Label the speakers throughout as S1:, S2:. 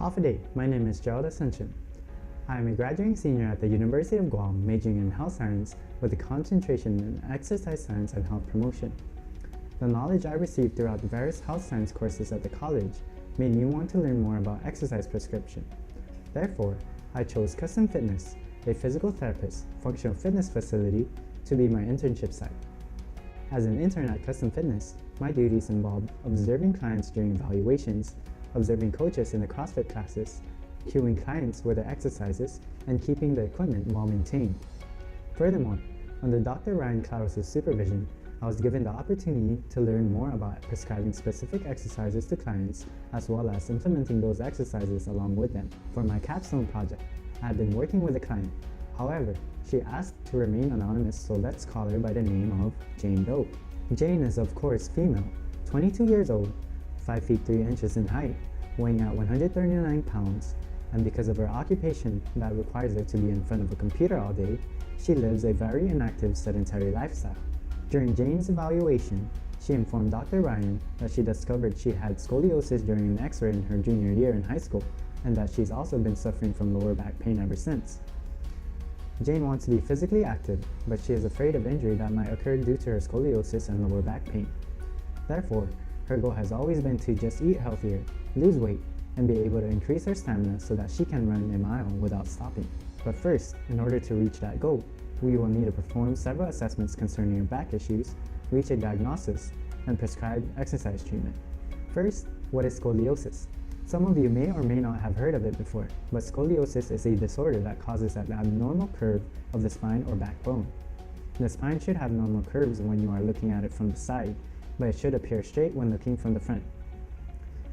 S1: Half a day, my name is Gerald Asuncion. I am a graduating senior at the University of Guam, majoring in health science with a concentration in exercise science and health promotion. The knowledge I received throughout the various health science courses at the college made me want to learn more about exercise prescription. Therefore, I chose Custom Fitness, a physical therapist, functional fitness facility, to be my internship site. As an intern at Custom Fitness, my duties involved observing clients during evaluations, observing coaches in the CrossFit classes, cueing clients with their exercises, and keeping the equipment well maintained. Furthermore, under Dr. Ryan Claros' supervision, I was given the opportunity to learn more about prescribing specific exercises to clients, as well as implementing those exercises along with them. For my Capstone project, I had been working with a client. However, she asked to remain anonymous, so let's call her by the name of Jane Doe. Jane is of course female, 22 years old, 5 feet 3 inches in height, weighing at 139 pounds, and because of her occupation that requires her to be in front of a computer all day, she lives a very inactive, sedentary lifestyle. During Jane's evaluation, she informed Dr. Ryan that she discovered she had scoliosis during an x-ray in her junior year in high school, and that she's also been suffering from lower back pain ever since. Jane wants to be physically active, but she is afraid of injury that might occur due to her scoliosis and lower back pain. Therefore, her goal has always been to just eat healthier, lose weight, and be able to increase her stamina so that she can run a mile without stopping. But first, in order to reach that goal, we will need to perform several assessments concerning your back issues, reach a diagnosis, and prescribe exercise treatment. First, what is scoliosis? Some of you may or may not have heard of it before, but scoliosis is a disorder that causes an abnormal curve of the spine or backbone. The spine should have normal curves when you are looking at it from the side, but it should appear straight when looking from the front.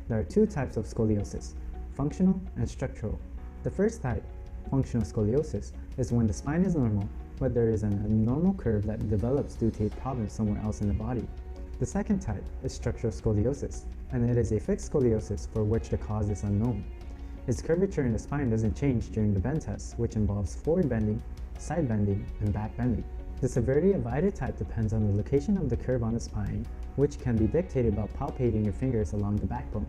S1: There are two types of scoliosis, functional and structural. The first type, functional scoliosis, is when the spine is normal, but there is an abnormal curve that develops due to a problem somewhere else in the body. The second type is structural scoliosis, and it is a fixed scoliosis for which the cause is unknown. Its curvature in the spine doesn't change during the bend test, which involves forward bending, side bending, and back bending. The severity of either type depends on the location of the curve on the spine, which can be dictated by palpating your fingers along the backbone.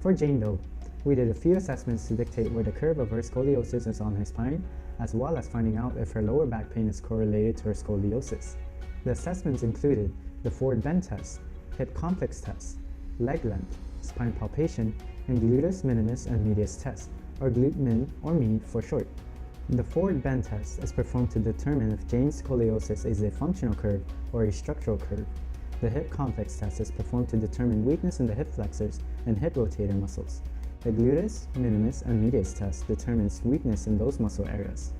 S1: For Jane Doe, we did a few assessments to dictate where the curve of her scoliosis is on her spine, as well as finding out if her lower back pain is correlated to her scoliosis. The assessments included the forward bend test, hip complex test, leg length, spine palpation, and gluteus minimus and medius test, or glute min or me for short. The forward bend test is performed to determine if Jane's scoliosis is a functional curve or a structural curve. The hip complex test is performed to determine weakness in the hip flexors and hip rotator muscles. The gluteus minimus and medius test determines weakness in those muscle areas.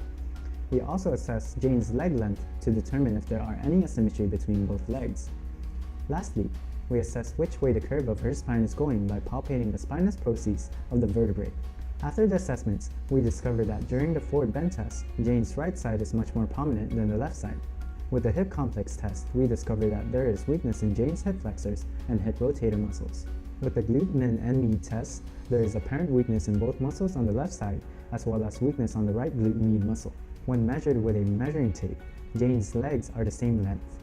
S1: We also assess Jane's leg length to determine if there are any asymmetry between both legs. Lastly, we assess which way the curve of her spine is going by palpating the spinous process of the vertebrae. After the assessments, we discovered that during the forward bend test, Jane's right side is much more prominent than the left side. With the hip complex test, we discovered that there is weakness in Jane's hip flexors and hip rotator muscles. With the glute min and med test, there is apparent weakness in both muscles on the left side, as well as weakness on the right glute med muscle. When measured with a measuring tape, Jane's legs are the same length.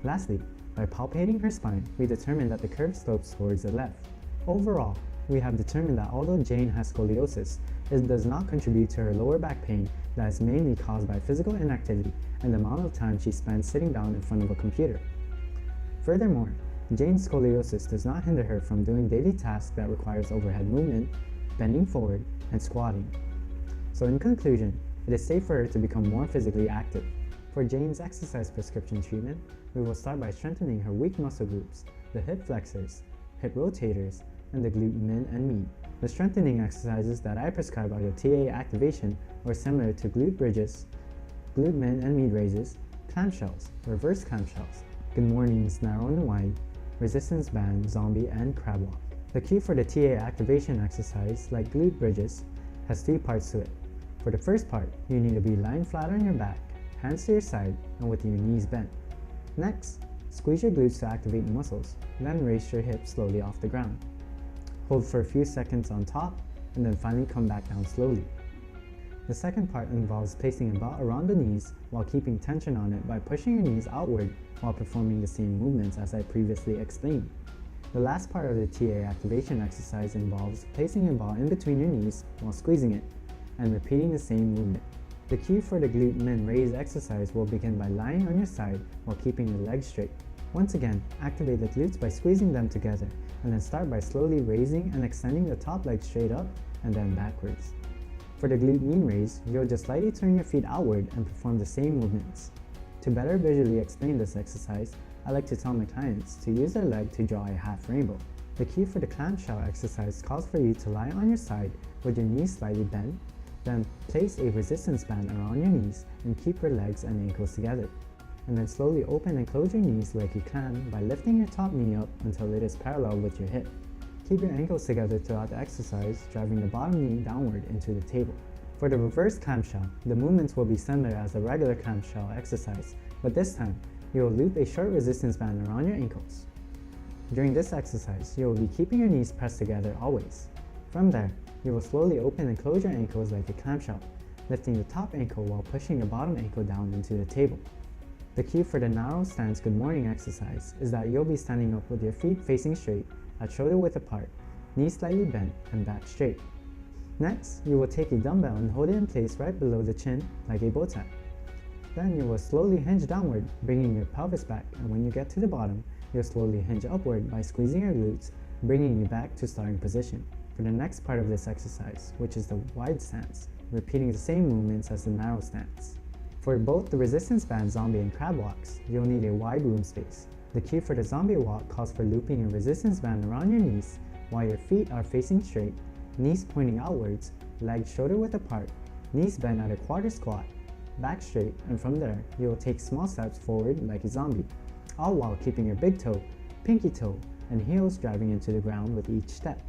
S1: Lastly, by palpating her spine, we determined that the curve slopes towards the left. Overall, we have determined that although Jane has scoliosis, it does not contribute to her lower back pain that is mainly caused by physical inactivity and the amount of time she spends sitting down in front of a computer. Furthermore, Jane's scoliosis does not hinder her from doing daily tasks that requires overhead movement, bending forward, and squatting. So in conclusion, it is safe for her to become more physically active. For Jane's exercise prescription treatment, we will start by strengthening her weak muscle groups, the hip flexors, hip rotators, and the glute min and med. The strengthening exercises that I prescribe are the TA activation, or similar to glute bridges, glute min and med raises, clamshells, reverse clamshells, good mornings narrow and wide, resistance band, zombie, and crab walk. The key for the TA activation exercise, like glute bridges, has 3 parts to it. For the first part, you need to be lying flat on your back, hands to your side, and with your knees bent. Next, squeeze your glutes to activate the muscles, then raise your hips slowly off the ground. Hold for a few seconds on top, and then finally come back down slowly. The second part involves placing a belt around the knees while keeping tension on it by pushing your knees outward while performing the same movements as I previously explained. The last part of the TA activation exercise involves placing a ball in between your knees while squeezing it, and repeating the same movement. The cue for the glute min raise exercise will begin by lying on your side while keeping your legs straight. Once again, activate the glutes by squeezing them together, and then start by slowly raising and extending the top leg straight up and then backwards. For the glute min raise, you'll just slightly turn your feet outward and perform the same movements. To better visually explain this exercise, I like to tell my clients to use their leg to draw a half rainbow. The cue for the clamshell exercise calls for you to lie on your side with your knees slightly bent, then place a resistance band around your knees and keep your legs and ankles together. And then slowly open and close your knees like you clam by lifting your top knee up until it is parallel with your hip. Keep your ankles together throughout the exercise, driving the bottom knee downward into the table. For the reverse clamshell, the movements will be similar as the regular clamshell exercise, but this time, you will loop a short resistance band around your ankles. During this exercise, you will be keeping your knees pressed together always. From there, you will slowly open and close your ankles like a clamshell, lifting the top ankle while pushing the bottom ankle down into the table. The cue for the narrow stance good morning exercise is that you'll be standing up with your feet facing straight, at shoulder width apart, knees slightly bent, and back straight. Next, you will take a dumbbell and hold it in place right below the chin like a bow tie. Then you will slowly hinge downward, bringing your pelvis back, and when you get to the bottom, you'll slowly hinge upward by squeezing your glutes, bringing you back to starting position. For the next part of this exercise, which is the wide stance, repeating the same movements as the narrow stance. For both the resistance band zombie and crab walks, you'll need a wide room space. The cue for the zombie walk calls for looping a resistance band around your knees while your feet are facing straight, knees pointing outwards, legs shoulder width apart, knees bent at a quarter squat, back straight, and from there, you will take small steps forward like a zombie, all while keeping your big toe, pinky toe, and heels driving into the ground with each step.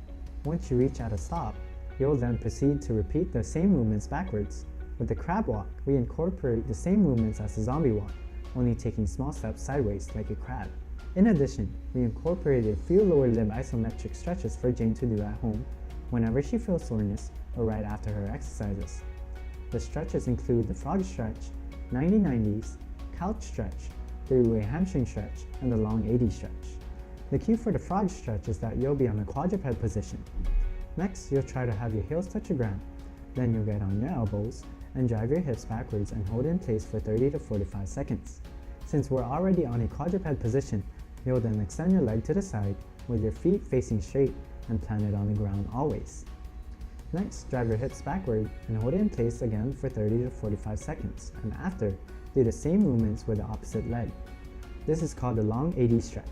S1: Once you reach at a stop, you'll then proceed to repeat the same movements backwards. With the crab walk, we incorporate the same movements as the zombie walk, only taking small steps sideways like a crab. In addition, we incorporated a few lower limb isometric stretches for Jane to do at home whenever she feels soreness or right after her exercises. The stretches include the frog stretch, 90-90s, couch stretch, three-way hamstring stretch, and the long 80 stretch. The cue for the frog stretch is that you'll be on a quadruped position. Next, you'll try to have your heels touch the ground. Then you'll get on your elbows and drive your hips backwards and hold it in place for 30 to 45 seconds. Since we're already on a quadruped position, you'll then extend your leg to the side with your feet facing straight and plant it on the ground always. Next, drive your hips backward and hold it in place again for 30 to 45 seconds, and after, do the same movements with the opposite leg. This is called the long 80 stretch.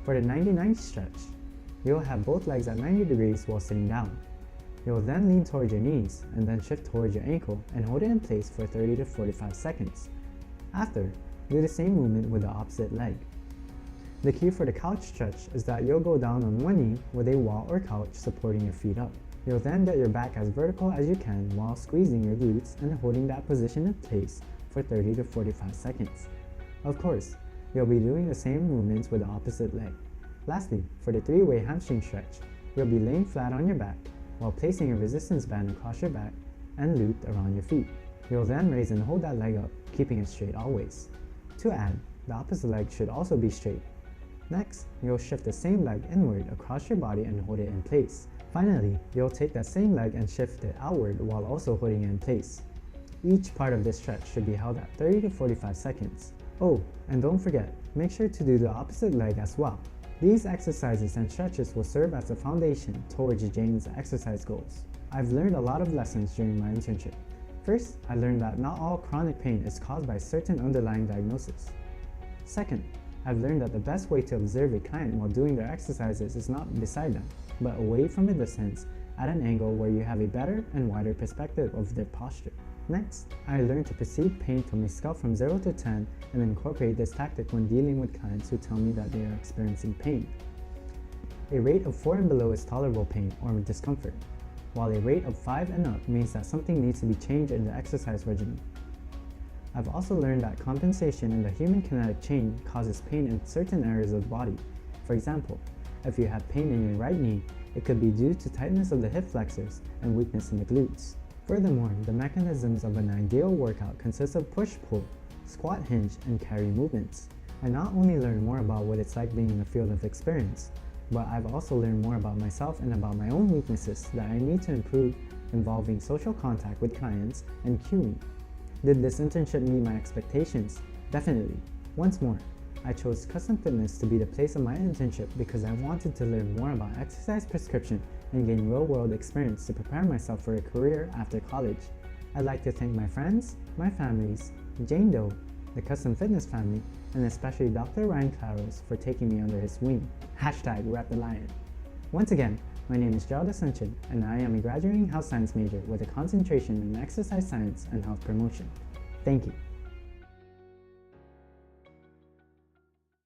S1: For the 90-90 stretch, you'll have both legs at 90 degrees while sitting down. You'll then lean towards your knees and then shift towards your ankle and hold it in place for 30 to 45 seconds. After, do the same movement with the opposite leg. The cue for the couch stretch is that you'll go down on one knee with a wall or couch supporting your feet up. You'll then get your back as vertical as you can while squeezing your glutes and holding that position in place for 30 to 45 seconds. Of course, you'll be doing the same movements with the opposite leg. Lastly, for the three-way hamstring stretch, you'll be laying flat on your back while placing a resistance band across your back and looped around your feet. You'll then raise and hold that leg up, keeping it straight always. To add, the opposite leg should also be straight. Next, you'll shift the same leg inward across your body and hold it in place. Finally, you'll take that same leg and shift it outward while also holding it in place. Each part of this stretch should be held at 30 to 45 seconds. Oh, and don't forget, make sure to do the opposite leg as well. These exercises and stretches will serve as a foundation towards Jane's exercise goals. I've learned a lot of lessons during my internship. First, I learned that not all chronic pain is caused by certain underlying diagnosis. Second, I've learned that the best way to observe a client while doing their exercises is not beside them, but away from a distance at an angle where you have a better and wider perspective of their posture. Next, I learned to perceive pain from a scale from 0 to 10 and incorporate this tactic when dealing with clients who tell me that they are experiencing pain. A rate of 4 and below is tolerable pain or discomfort, while a rate of 5 and up means that something needs to be changed in the exercise regimen. I've also learned that compensation in the human kinetic chain causes pain in certain areas of the body. For example, if you have pain in your right knee, it could be due to tightness of the hip flexors and weakness in the glutes. Furthermore, the mechanisms of an ideal workout consist of push-pull, squat hinge, and carry movements. I not only learned more about what it's like being in the field of experience, but I've also learned more about myself and about my own weaknesses that I need to improve, involving social contact with clients and queuing. Did this internship meet my expectations? Definitely. Once more, I chose custom fitness to be the place of my internship because I wanted to learn more about exercise prescription and gain real-world experience to prepare myself for a career after college. I'd like to thank my friends, my families, Jane Doe, the custom fitness family, and especially Dr. Ryan Claros for taking me under his wing. #RepTheLion. Once again, my name is Gerald Asuncion, and I am a graduating health science major with a concentration in exercise science and health promotion. Thank you.